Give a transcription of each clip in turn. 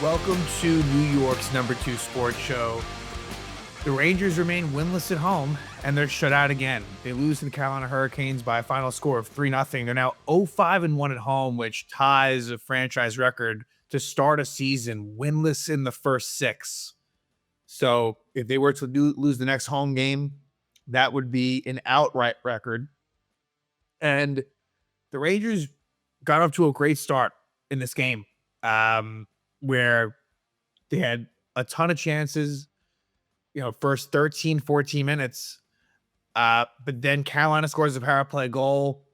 Welcome to New York's #2 sports show. The Rangers remain winless at home, and they're shut out again. They lose to the Carolina Hurricanes by a final score of 3-0. They're now 0-5-1 at home, which ties a franchise record to start a season winless in the first six. So if they were to lose the next home game, that would be an outright record. And the Rangers got off to a great start in this game, where they had a ton of chances, first 13, 14 minutes. But then Carolina scores a power play goal,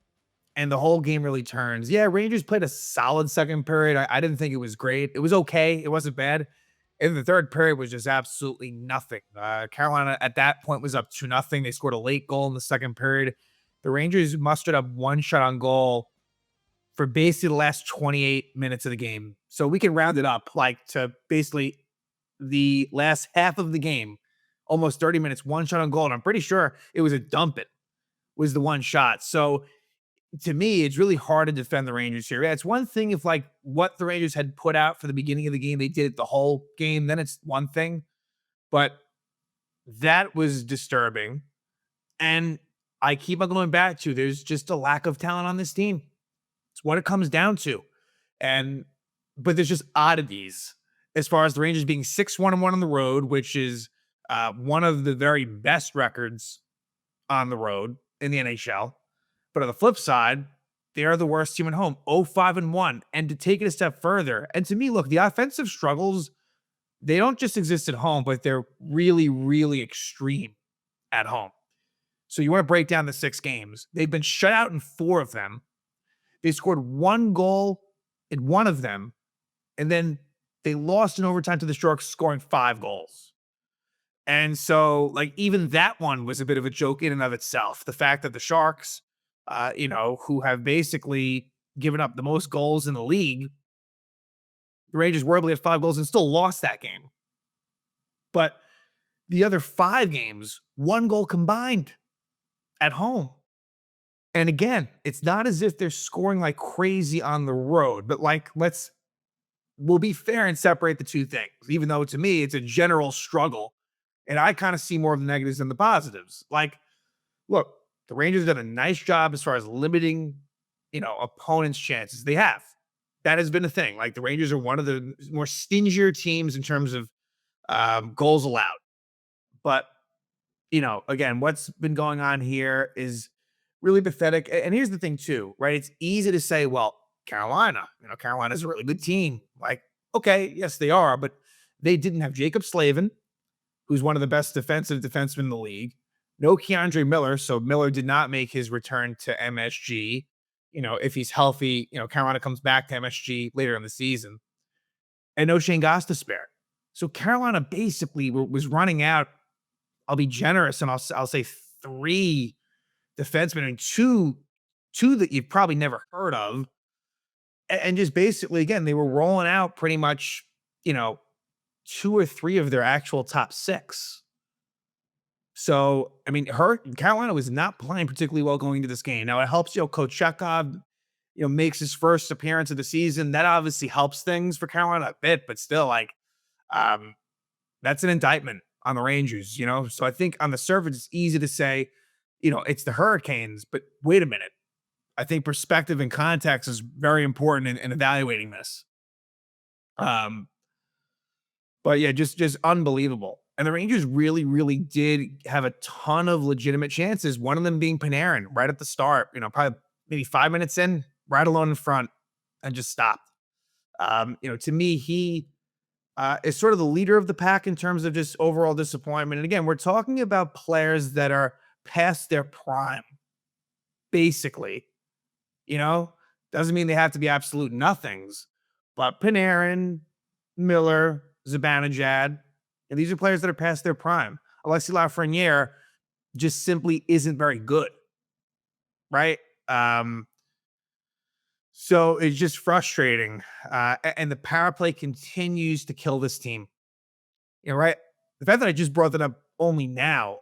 and the whole game really turns. Yeah, Rangers played a solid second period. I didn't think it was great. It was okay. It wasn't bad. And the third period was just absolutely nothing. Carolina at that point was up 2-0. They scored a late goal in the second period. The Rangers mustered up one shot on goal for basically the last 28 minutes of the game. So we can round it up to basically the last half of the game, almost 30 minutes, one shot on goal. And I'm pretty sure it was a dump it was the one shot. So to me, it's really hard to defend the Rangers here. Yeah, it's one thing if what the Rangers had put out for the beginning of the game, they did it the whole game, then it's one thing. But that was disturbing. And I keep on going back to there's just a lack of talent on this team. It's what it comes down to. But there's just oddities as far as the Rangers being 6-1-1 on the road, which is one of the very best records on the road in the NHL. But on the flip side, they are the worst team at home, 0-5-1. And to take it a step further, and to me, look, the offensive struggles, they don't just exist at home, but they're really, really extreme at home. So you want to break down the 6 games. They've been shut out in 4 of them. They scored 1 goal in 1 of them, and then they lost in overtime to the Sharks, scoring 5 goals. And so, even that one was a bit of a joke in and of itself. The fact that the Sharks, who have basically given up the most goals in the league, the Rangers were able to get 5 goals and still lost that game. But the other 5 games, 1 goal combined at home. And again, it's not as if they're scoring like crazy on the road, but we'll be fair and separate the two things, even though to me, it's a general struggle. And I kind of see more of the negatives than the positives. Look, the Rangers did a nice job as far as limiting, opponents' chances. They have. That has been a thing. The Rangers are one of the more stingier teams in terms of goals allowed. But, again, what's been going on here is really pathetic. And here's the thing, too, right? It's easy to say, well, Carolina's a really good team. Okay, yes, they are, but they didn't have Jacob Slavin, who's one of the best defensive defensemen in the league. No Keandre Miller, so Miller did not make his return to MSG. If he's healthy, Carolina comes back to MSG later in the season. And no Shane Gostisbehere. So Carolina basically was running out. I'll be generous, and I'll say 3 defensemen, and two that you've probably never heard of. And just basically, again, they were rolling out pretty much, 2 or 3 of their actual top 6. So, Carolina was not playing particularly well going into this game. Now, it helps, Kochetkov, makes his first appearance of the season. That obviously helps things for Carolina a bit, but still, that's an indictment on the Rangers, So I think on the surface, it's easy to say, it's the Hurricanes, but wait a minute. I think perspective and context is very important in evaluating this. But yeah, just unbelievable. And the Rangers really, really did have a ton of legitimate chances. One of them being Panarin right at the start, probably maybe 5 minutes in, right alone in front, and just stopped. To me, he is sort of the leader of the pack in terms of just overall disappointment. And again, we're talking about players that are past their prime, basically. Doesn't mean they have to be absolute nothings, but Panarin, Miller, Zibanejad, and these are players that are past their prime. Alexis Lafreniere just simply isn't very good, right? So it's just frustrating, and the power play continues to kill this team. Right? The fact that I just brought that up only now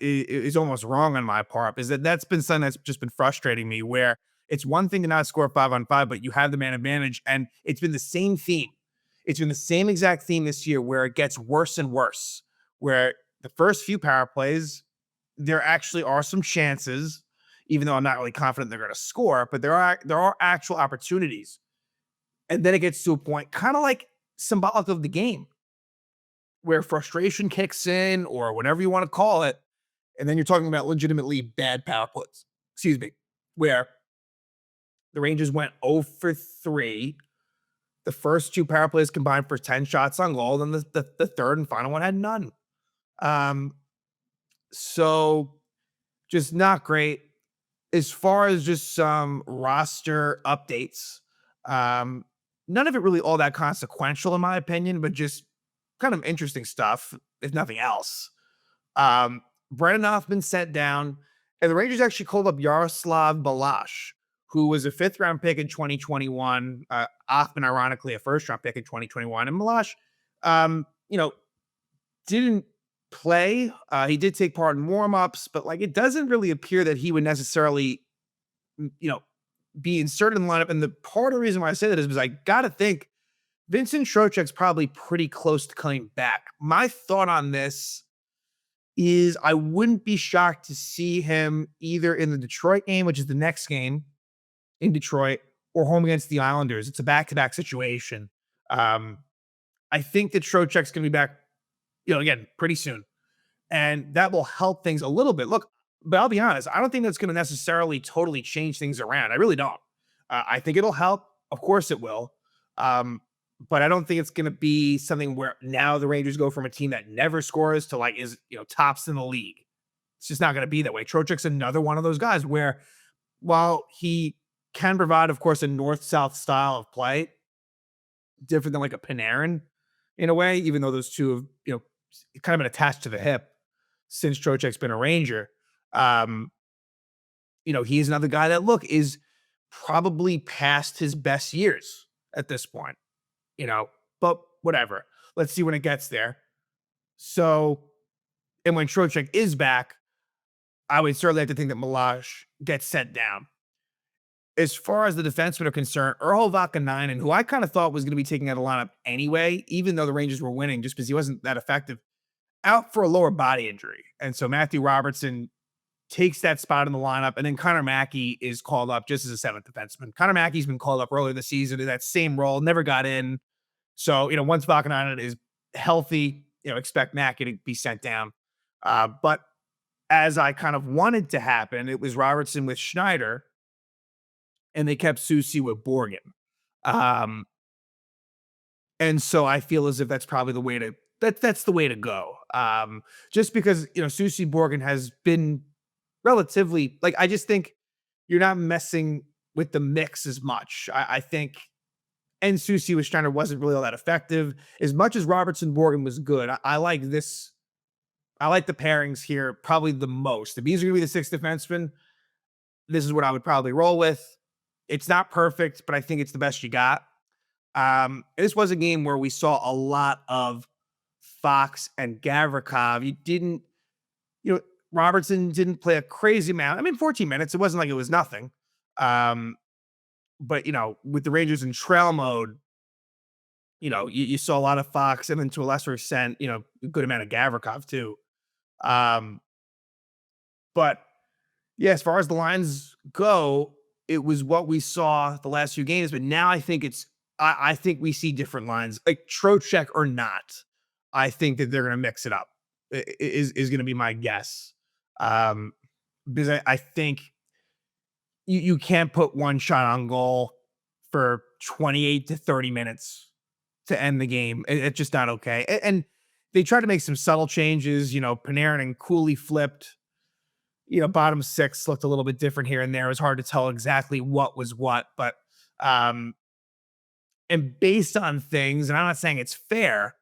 is almost wrong on my part, because that's been something that's just been frustrating me, where it's one thing to not score 5-on-5, but you have the man advantage, and it's been the same theme. It's been the same exact theme this year where it gets worse and worse, where the first few power plays, there actually are some chances, even though I'm not really confident they're going to score, but there are actual opportunities. And then it gets to a point, kind of like symbolic of the game, where frustration kicks in or whatever you want to call it. And then you're talking about legitimately bad power plays. Excuse me, where the Rangers went 0 for 3. The first two power plays combined for 10 shots on goal, and the third and final one had none. Um, so just not great. As far as just some roster updates, um, none of it really all that consequential in my opinion, but just kind of interesting stuff, if nothing else. Um, Brennan Hoffman sent down, and the Rangers actually called up Yaroslav Balash, who was a fifth round pick in 2021. Hoffman, ironically, a first round pick in 2021. And Balash, you know, didn't play. He did take part in warm ups, but like it doesn't really appear that he would necessarily, you know, be inserted in the lineup. And the part of the reason why I say that is because I got to think Vincent Trocheck's probably pretty close to coming back. My thought on this is I wouldn't be shocked to see him either in the Detroit game, which is the next game in Detroit, or home against the Islanders. It's a back-to-back situation. Um, I think that Trocheck's going to be back, again, pretty soon. And that will help things a little bit. Look, but I'll be honest, I don't think that's going to necessarily totally change things around. I really don't. I think it'll help. Of course it will. But I don't think it's going to be something where now the Rangers go from a team that never scores to like is, tops in the league. It's just not going to be that way. Trocheck's another one of those guys where while he can provide, of course, a north-south style of play, different than like a Panarin in a way, even though those two have, kind of been attached to the hip since Trocheck's been a Ranger. He's another guy that, look, is probably past his best years at this point, but whatever. Let's see when it gets there. So, and when Trocheck is back, I would certainly have to think that Milosh gets sent down. As far as the defensemen are concerned, Urho Vakanainen, who I kind of thought was going to be taking out a lineup anyway, even though the Rangers were winning, just because he wasn't that effective, out for a lower body injury. And so Matthew Robertson takes that spot in the lineup, and then Connor Mackey is called up just as a seventh defenseman. Connor Mackey's been called up earlier this season in that same role, never got in. So, once Vakanainen is healthy, expect Mackey to be sent down. But as I kind of wanted to happen, it was Robertson with Schneider, and they kept Soucy with Borgen. And so I feel as if that's probably the way to that's the way to go. Just because, Soucy Borgen has been relatively like I just think you're not messing with the mix as much. I think and Soucy with Schneider wasn't really all that effective. As much as Robertson Borgen was good, I like this. I like the pairings here probably the most. If he's going to be the sixth defenseman, this is what I would probably roll with. It's not perfect, but I think it's the best you got. This was a game where we saw a lot of Fox and Gavrikov. Robertson didn't play a crazy amount. I mean, 14 minutes. It wasn't like it was nothing. But, with the Rangers in trail mode, you saw a lot of Fox and then to a lesser extent, a good amount of Gavrikov too. But yeah, as far as the lines go, it was what we saw the last few games, but now I think I think we see different lines, like Trocheck or not. I think that they're going to mix it up. Is going to be my guess, because I think you can't put one shot on goal for 28 to 30 minutes to end the game. It's just not okay. And they tried to make some subtle changes. Panarin and Cooley flipped. Bottom six looked a little bit different here and there. It was hard to tell exactly what was what, but and based on things, and I'm not saying it's fair,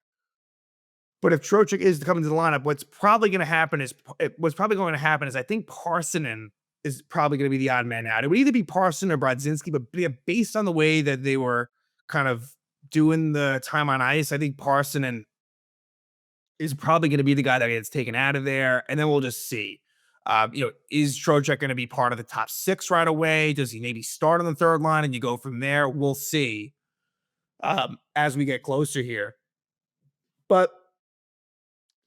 but if Trocheck is to come into the lineup, what's probably going to happen is I think Parssinen is probably going to be the odd man out. It would either be Parson or Brodzinski, but based on the way that they were kind of doing the time on ice, I think Parssinen is probably going to be the guy that gets taken out of there, and then we'll just see. Is Trocheck going to be part of the top six right away? Does he maybe start on the third line and you go from there? We'll see. as we get closer here. But,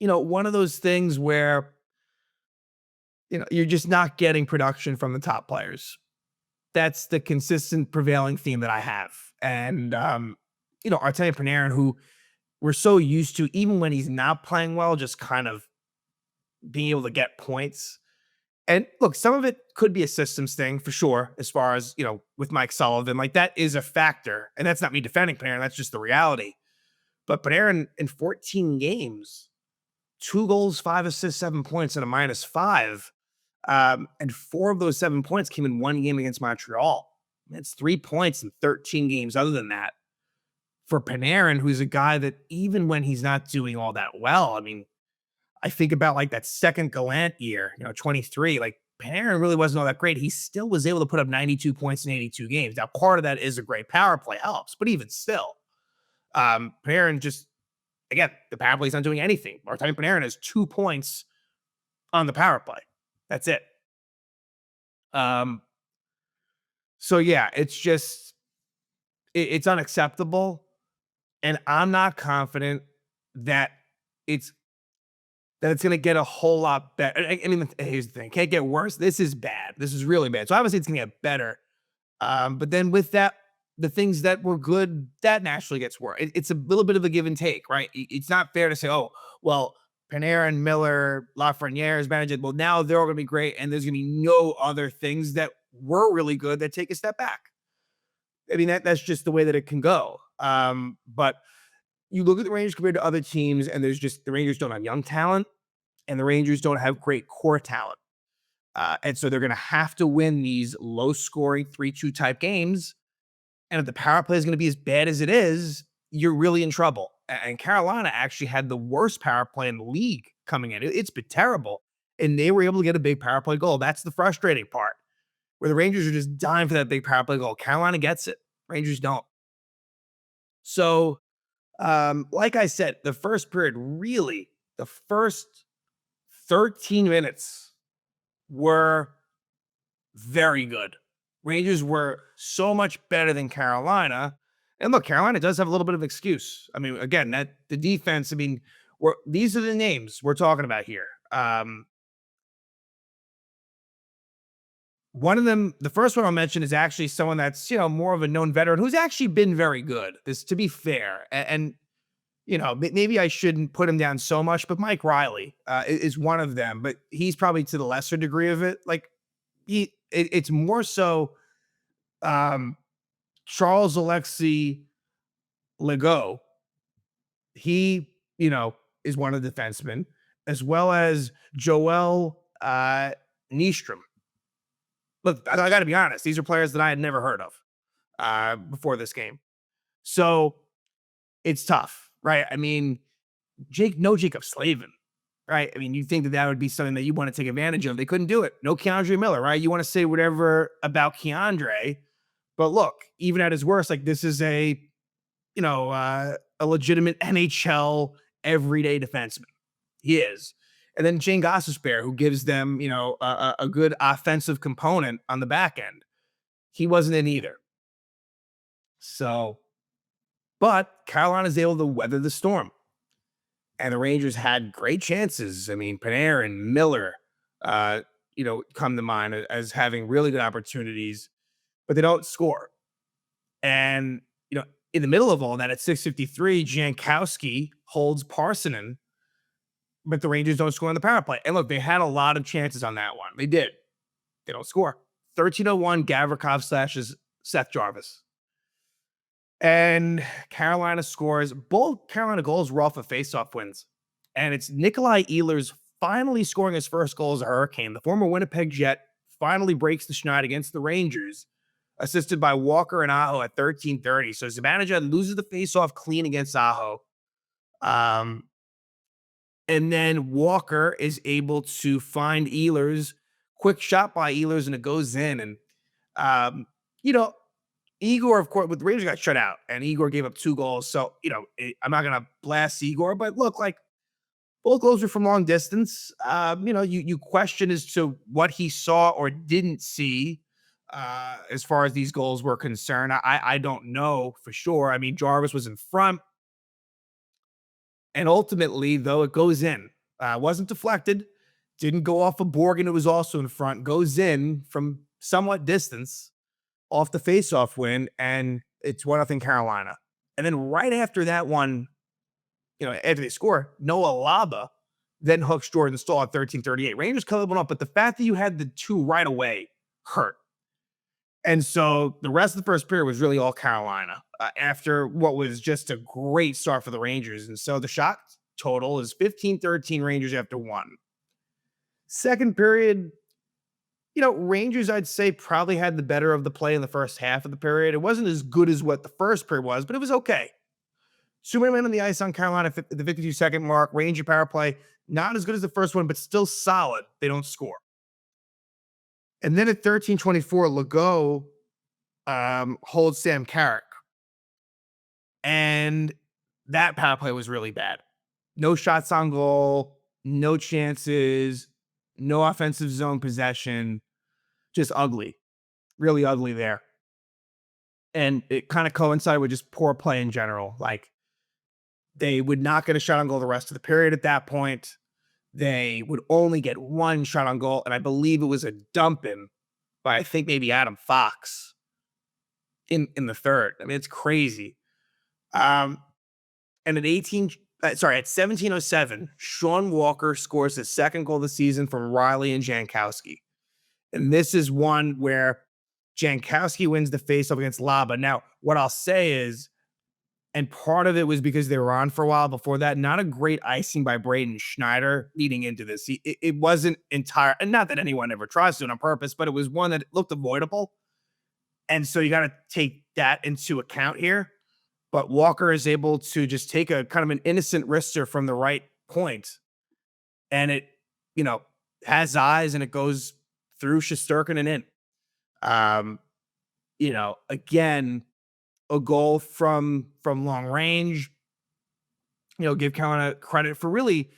one of those things where, you're just not getting production from the top players. That's the consistent prevailing theme that I have. And, Artemi Panarin, who we're so used to, even when he's not playing well, just kind of being able to get points. And look, some of it could be a systems thing for sure, as far as, with Mike Sullivan. Like, that is a factor. And that's not me defending Panarin. That's just the reality. But Panarin in 14 games, 2 goals, 5 assists, 7 points, and a -5. And 4 of those 7 points came in one game against Montreal. That's 3 points in 13 games. Other than that, for Panarin, who's a guy that even when he's not doing all that well, I mean, I think about like that second Gallant year, 23, like Panarin really wasn't all that great. He still was able to put up 92 points in 82 games. Now, part of that is a great power play helps, but even still, Panarin just, again, the power play's not doing anything. Artemi Panarin has 2 points on the power play. That's it. Um, so yeah, it's just, it's unacceptable. And I'm not confident that it's it's going to get a whole lot better. I mean, here's the thing: it can't get worse. This is bad. This is really bad. So obviously, it's going to get better. But then with that, the things that were good, that naturally gets worse. It's a little bit of a give and take, right? It's not fair to say, oh, well, Panarin, Miller, Lafreniere is managed. Well, now they're all going to be great, and there's going to be no other things that were really good that take a step back. I mean, that's just the way that it can go. But you look at the Rangers compared to other teams, and there's just the Rangers don't have young talent, and the Rangers don't have great core talent. And so they're going to have to win these low scoring 3-2 type games. And if the power play is going to be as bad as it is, you're really in trouble. And Carolina actually had the worst power play in the league coming in. It's been terrible. And they were able to get a big power play goal. That's the frustrating part, where the Rangers are just dying for that big power play goal. Carolina gets it. Rangers don't. So, like I said, the first period, really, the first 13 minutes were very good. Rangers were so much better than Carolina. And look, Carolina does have a little bit of excuse. I mean, again, that the defense, I mean, these are the names we're talking about here. One of them, the first one I'll mention is actually someone that's, more of a known veteran who's actually been very good. This, to be fair. And maybe I shouldn't put him down so much, but Mike Riley is one of them, but he's probably to the lesser degree of it. Like it's more so Charles Alexi Legault. He, is one of the defensemen, as well as Joel Nystrom. Look, I got to be honest; these are players that I had never heard of before this game, so it's tough, right? I mean, no Jacob Slavin, right? I mean, you think that would be something that you want to take advantage of. They couldn't do it. No Keandre Miller, right? You want to say whatever about Keandre, but look, even at his worst, like this is a legitimate NHL everyday defenseman. He is. And then Shane Gostisbehere, who gives them, a good offensive component on the back end. He wasn't in either. So, but Carolina's able to weather the storm. And the Rangers had great chances. I mean, Panarin, Miller, come to mind as having really good opportunities, but they don't score. And, in the middle of all that, at 6:53, Jankowski holds Parsonen, but the Rangers don't score on the power play. And look, they had a lot of chances on that one. They did. They don't score. 13:01, Gavrikov slashes Seth Jarvis. And Carolina scores. Both Carolina goals were off of faceoff wins. And it's Nikolai Ehlers finally scoring his first goal as a Hurricane. The former Winnipeg Jet finally breaks the schneid against the Rangers, assisted by Walker and Aho at 13:30. So Zibanejad loses the faceoff clean against Aho. And then Walker is able to find Ehlers. Quick shot by Ehlers, and it goes in. And, Igor, of course, with the Rangers got shut out, and Igor gave up 2 goals. So, I'm not going to blast Igor, but look, like, both goals were from long distance. You question as to what he saw or didn't see. as far as these goals were concerned. I don't know for sure. I mean, Jarvis was in front, and ultimately, though, it goes in. Wasn't deflected, didn't go off of Borgen, who was also in front, goes in from somewhat distance off the faceoff win, and it's 1-0 Carolina. And then right after that one, after they score, Noah Laba then hooks Jordan Stahl at 13:38. Rangers cut one up, but the fact that you had the two right away hurt. And so the rest of the first period was really all Carolina after what was just a great start for the Rangers. And so the shot total is 15-13 Rangers after one. Second period, Rangers, I'd say, probably had the better of the play in the first half of the period. It wasn't as good as what the first period was, but it was okay. Superman on the ice on Carolina at the 52-second mark. Ranger power play, not as good as the first one, but still solid. They don't score. And then at 13:24, Legault holds Sam Carrick. And that power play was really bad. No shots on goal, no chances, no offensive zone possession, just ugly, really ugly there. And it kind of coincided with just poor play in general. Like, they would not get a shot on goal the rest of the period at that point. They would only get one shot on goal, and I believe it was a dump in by, I think, maybe Adam Fox in the third. I mean, it's crazy. And at 17:07, Sean Walker scores his second goal of the season from Riley and Jankowski. And this is one where Jankowski wins the faceoff against Laba. Now, what I'll say is, and part of it was because they were on for a while before that, not a great icing by Braden Schneider leading into this. It wasn't entire, and not that anyone ever tries to do it on purpose, but it was one that looked avoidable. And so you got to take that into account here. But Walker is able to just take a kind of an innocent wrister from the right point, and it, has eyes, and it goes through Shesterkin and in. Again, a goal from long range. Give Carolina credit for really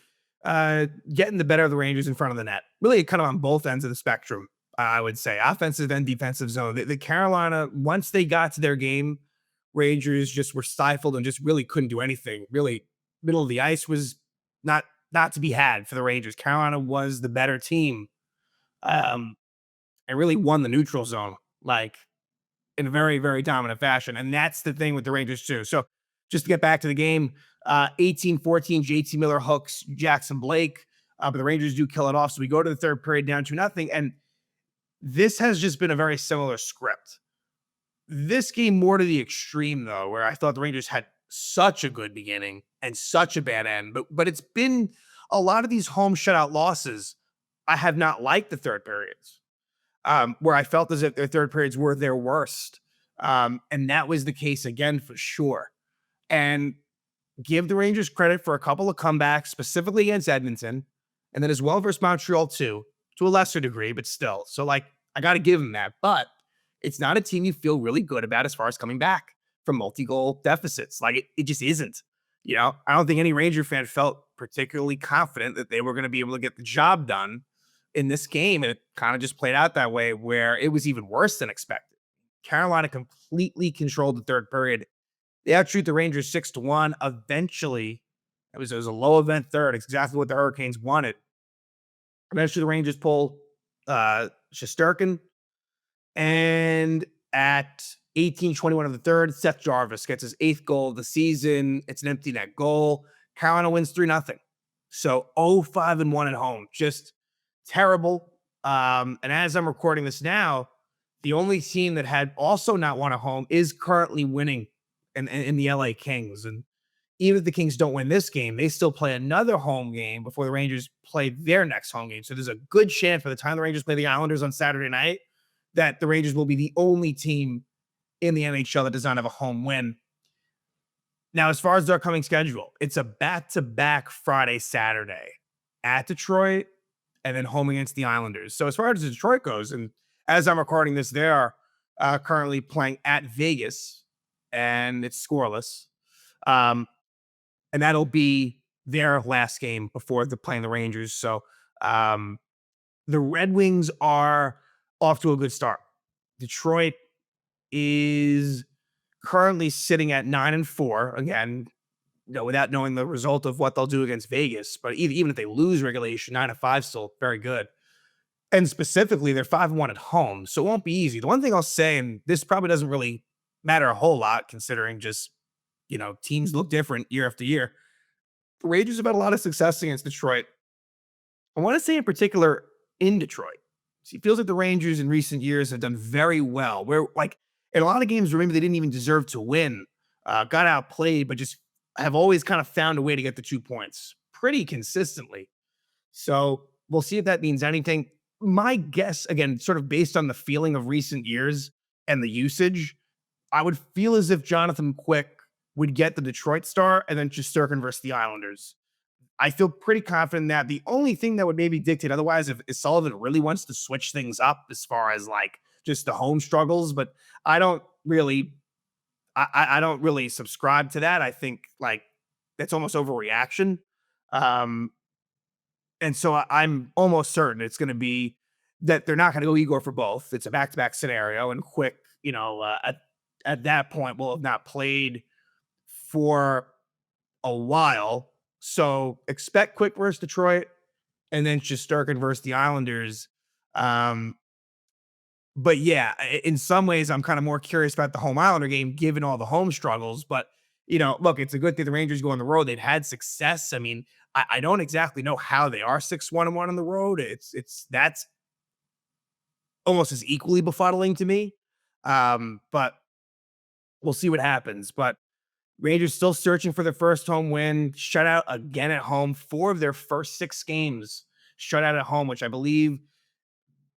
getting the better of the Rangers in front of the net. Really, kind of on both ends of the spectrum, I would say, offensive and defensive zone. The Carolina, once they got to their game, Rangers just were stifled and just really couldn't do anything. Really, middle of the ice was not to be had for the Rangers. Carolina was the better team, and really won the neutral zone, like, in a very, very dominant fashion. And that's the thing with the Rangers too. So just to get back to the game, 18-14, JT Miller hooks Jackson Blake, but the Rangers do kill it off. So we go to the third period down 2-0. And this has just been a very similar script. This game more to the extreme, though, where I thought the Rangers had such a good beginning and such a bad end. But it's been a lot of these home shutout losses. I have not liked the third periods, where I felt as if their third periods were their worst. And that was the case again for sure. And give the Rangers credit for a couple of comebacks, specifically against Edmonton, and then as well versus Montreal too, to a lesser degree, but still. So, I got to give them that. But it's not a team you feel really good about as far as coming back from multi-goal deficits. It just isn't. I don't think any Ranger fan felt particularly confident that they were going to be able to get the job done in this game. And it kind of just played out that way, where it was even worse than expected. Carolina completely controlled the third period. They outshoot the Rangers 6-1. Eventually, it was a low event third. It's exactly what the Hurricanes wanted. Eventually, the Rangers pull Shesterkin. And at 18-21 of the third, Seth Jarvis gets his 8th goal of the season. It's an empty net goal. Carolina wins 3-0. So 0-5-1 at home. Just terrible. And as I'm recording this now, the only team that had also not won at home is currently winning in the LA Kings. And even if the Kings don't win this game, they still play another home game before the Rangers play their next home game. So there's a good chance by the time the Rangers play the Islanders on Saturday night that the Rangers will be the only team in the NHL that does not have a home win. Now, as far as their upcoming schedule, it's a back-to-back Friday, Saturday at Detroit and then home against the Islanders. So as far as Detroit goes, and as I'm recording this, they are currently playing at Vegas, and it's scoreless. And that'll be their last game before they're playing the Rangers. So the Red Wings are off to a good start. Detroit is currently sitting at 9-4. Again, without knowing the result of what they'll do against Vegas. But even if they lose regulation, 9-5 still very good. And specifically, they're 5-1 at home, so it won't be easy. The one thing I'll say, and this probably doesn't really matter a whole lot, considering just teams look different year after year. The Rangers have had a lot of success against Detroit. I want to say in particular in Detroit. It feels like the Rangers in recent years have done very well. Where like in a lot of games, remember they didn't even deserve to win, got outplayed, but just have always kind of found a way to get the 2 points pretty consistently. So we'll see if that means anything. My guess, again, sort of based on the feeling of recent years and the usage, I would feel as if Jonathan Quick would get the Detroit star and then just Shesterkin versus the Islanders. I feel pretty confident that the only thing that would maybe dictate otherwise, if Sullivan really wants to switch things up as far as like just the home struggles, but I don't really, I don't really subscribe to that. I think like that's almost overreaction. Um, and so I'm almost certain it's going to be that they're not going to go Igor for both. It's a back-to-back scenario, and Quick, at that point will have not played for a while. So expect Quick versus Detroit, and then Shesterkin versus the Islanders. Um, but yeah, in some ways, I'm kind of more curious about the home Islander game, given all the home struggles. But look, it's a good thing the Rangers go on the road. They've had success. I mean, I don't exactly know how they are 6-1-1 on the road. That's almost as equally befuddling to me. But we'll see what happens. But Rangers still searching for their first home win. Shutout again at home. 4 of their first 6 games shut out at home, which I believe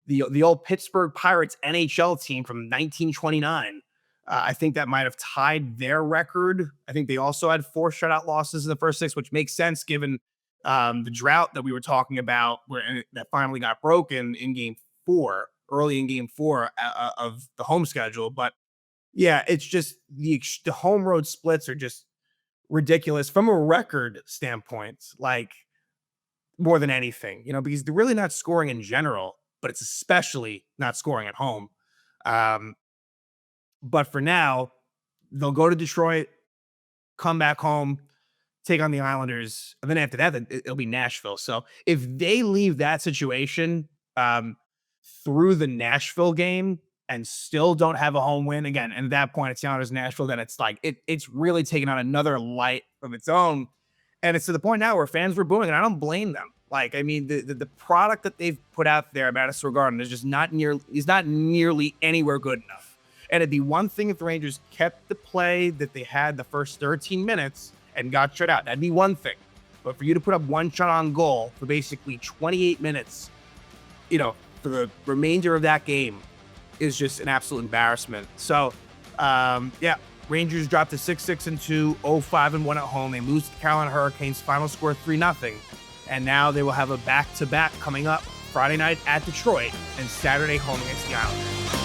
the old Pittsburgh Pirates NHL team from 1929. I think that might have tied their record. I think they also had 4 shutout losses in the first 6, which makes sense given the drought that we were talking about, that finally got broken in Game 4, early in Game 4 of the home schedule. But yeah, it's just the home road splits are just ridiculous from a record standpoint, like more than anything, because they're really not scoring in general, but it's especially not scoring at home. But for now, they'll go to Detroit, come back home, take on the Islanders, and then after that, it'll be Nashville. So if they leave that situation through the Nashville game and still don't have a home win again, and at that point it's the Islanders Nashville, then it's like it's really taken on another light of its own. And it's to the point now where fans were booing, and I don't blame them. Like, I mean, the product that they've put out there at Madison Square Garden is just not nearly anywhere good enough. And it'd be one thing if the Rangers kept the play that they had the first 13 minutes and got shut out. That'd be one thing. But for you to put up one shot on goal for basically 28 minutes, for the remainder of that game is just an absolute embarrassment. So, yeah, Rangers dropped to 6-6-2, 0-5-1 at home. They lose to the Carolina Hurricanes, final score 3-0. And now they will have a back-to-back coming up Friday night at Detroit and Saturday home against the Islanders.